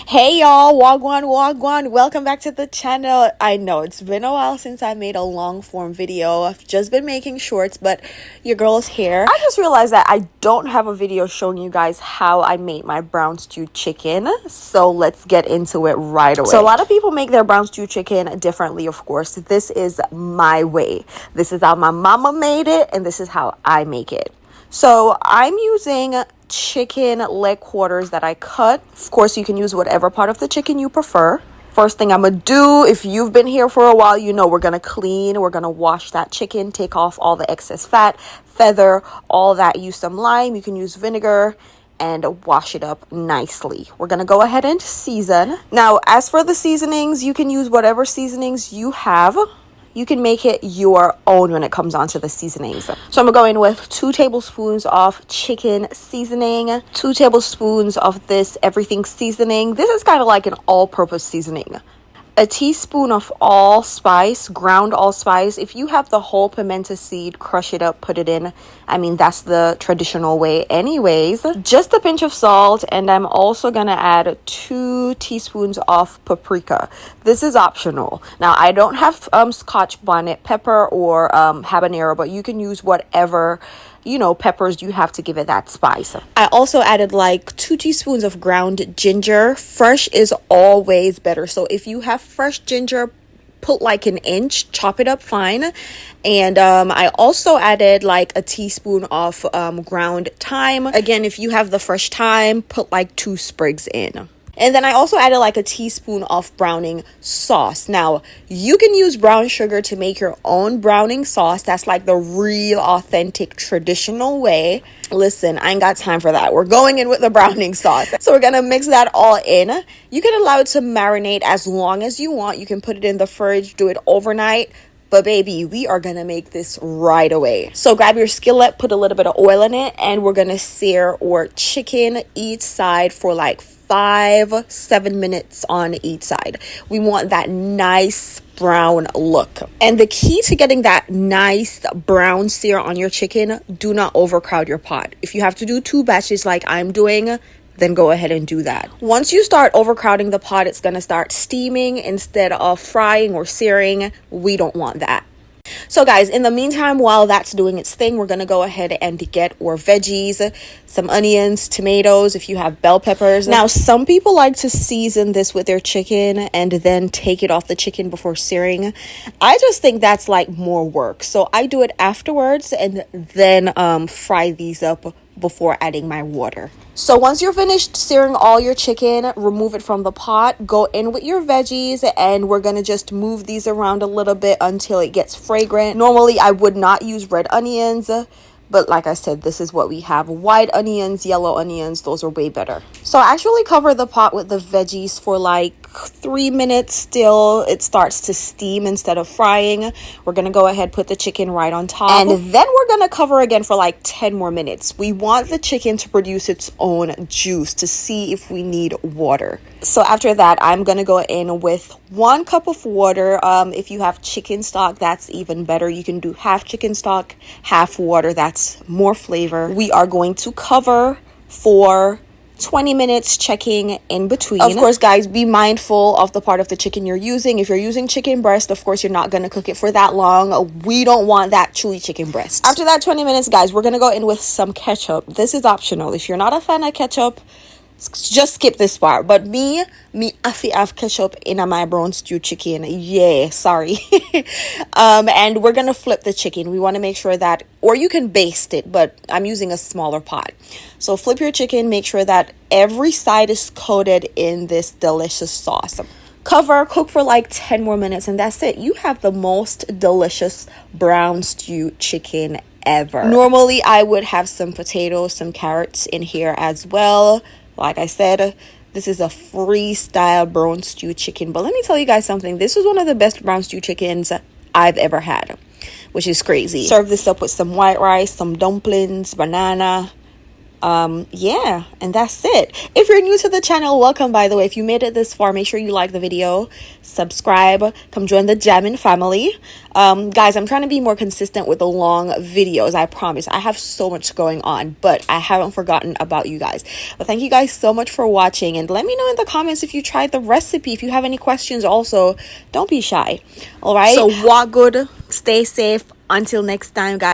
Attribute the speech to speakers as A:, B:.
A: Hey y'all, wagwan, welcome back to the channel. I know it's been a while since I made a long form video. I've just been making shorts, but your girl's here. I just realized that I don't have a video showing you guys how I made my brown stew chicken, so let's get into it right away. So a lot of people make their brown stew chicken differently, of course. This is my way. This is how my mama made it, and this is how I make it. So I'm using chicken leg quarters that I cut. Of course, you can use whatever part of the chicken you prefer. First thing I'm gonna do, if you've been here for a while, you know we're gonna clean, we're gonna wash that chicken, take off all the excess fat, feather, all that. Use some lime, you can use vinegar, and wash it up nicely. We're gonna go ahead and season. Now, as for the seasonings, you can use whatever seasonings you have. You can make it your own when it comes on to the seasonings. So I'm gonna go in with 2 tablespoons of chicken seasoning, 2 tablespoons of this everything seasoning. This is kind of like an all-purpose seasoning. A teaspoon of allspice, ground allspice. If you have the whole pimento seed, crush it up, put it in. I mean, that's the traditional way anyways. Just a pinch of salt, and I'm also gonna add 2 teaspoons of paprika. This is optional. Now, I don't have Scotch bonnet pepper or habanero, but you can use whatever peppers you have to give it that spice. I also added like 2 teaspoons of ground ginger. Fresh is always better. So if you have fresh ginger, put like an inch, chop it up fine. And I also added like a teaspoon of ground thyme. Again, if you have the fresh thyme, put like 2 sprigs in. And then I also added like a teaspoon of browning sauce. Now, you can use brown sugar to make your own browning sauce. That's like the real, authentic, traditional way. Listen, I ain't got time for that. We're going in with the browning sauce. So we're going to mix that all in. You can allow it to marinate as long as you want. You can put it in the fridge, do it overnight. But baby, we are going to make this right away. So grab your skillet, put a little bit of oil in it, and we're going to sear our chicken each side for like 5-7 minutes on each side. We want that nice brown look. And the key to getting that nice brown sear on your chicken, do not overcrowd your pot. If you have to do 2 batches like I'm doing, then go ahead and do that. Once you start overcrowding the pot, it's gonna start steaming instead of frying or searing. We don't want that. So guys, in the meantime, while that's doing its thing, we're going to go ahead and get our veggies, some onions, tomatoes, if you have bell peppers. Now, some people like to season this with their chicken and then take it off the chicken before searing. I just think that's like more work. So I do it afterwards and then fry these up before adding my water. So once you're finished searing all your chicken, remove it from the pot, go in with your veggies, and we're gonna just move these around a little bit until it gets fragrant. Normally I would not use red onions, but like I said, this is what we have. White onions, yellow onions, those are way better. So I actually cover the pot with the veggies for like 3 minutes still. It starts to steam instead of frying. We're gonna go ahead, put the chicken right on top, and then we're gonna cover again for like 10 more minutes. We want the chicken to produce its own juice to see if we need water. So after that, I'm gonna go in with 1 cup of water. If you have chicken stock, that's even better. You can do half chicken stock, half water. That's more flavor. We are going to cover for 20 minutes, checking in between. Of course, guys, be mindful of the part of the chicken you're using. If you're using chicken breast, of course, you're not going to cook it for that long. We don't want that chewy chicken breast. After that 20 minutes, guys, we're going to go in with some ketchup. This is optional. If you're not a fan of ketchup, just skip this part. But me I have ketchup in my brown stew chicken. Yeah, sorry. And we're gonna flip the chicken. We want to make sure that, or you can baste it, but I'm using a smaller pot. So flip your chicken, make sure that every side is coated in this delicious sauce. Cover, cook for like 10 more minutes, and that's it. You have the most delicious brown stew chicken ever. Normally I would have some potatoes, some carrots in here as well. Like I said, this is a freestyle brown stew chicken. But let me tell you guys something. This is one of the best brown stew chickens I've ever had, which is crazy. Serve this up with some white rice, some dumplings, banana. Yeah, and that's it. If you're new to the channel, welcome. By the way, if you made it this far, make sure you like the video, subscribe, come join the Jammin family. Guys, I'm trying to be more consistent with the long videos. I promise. I have so much going on, but I haven't forgotten about you guys. But thank you guys so much for watching, and let me know in the comments if you tried the recipe. If you have any questions, also don't be shy. All right, so walk good, stay safe. Until next time, guys.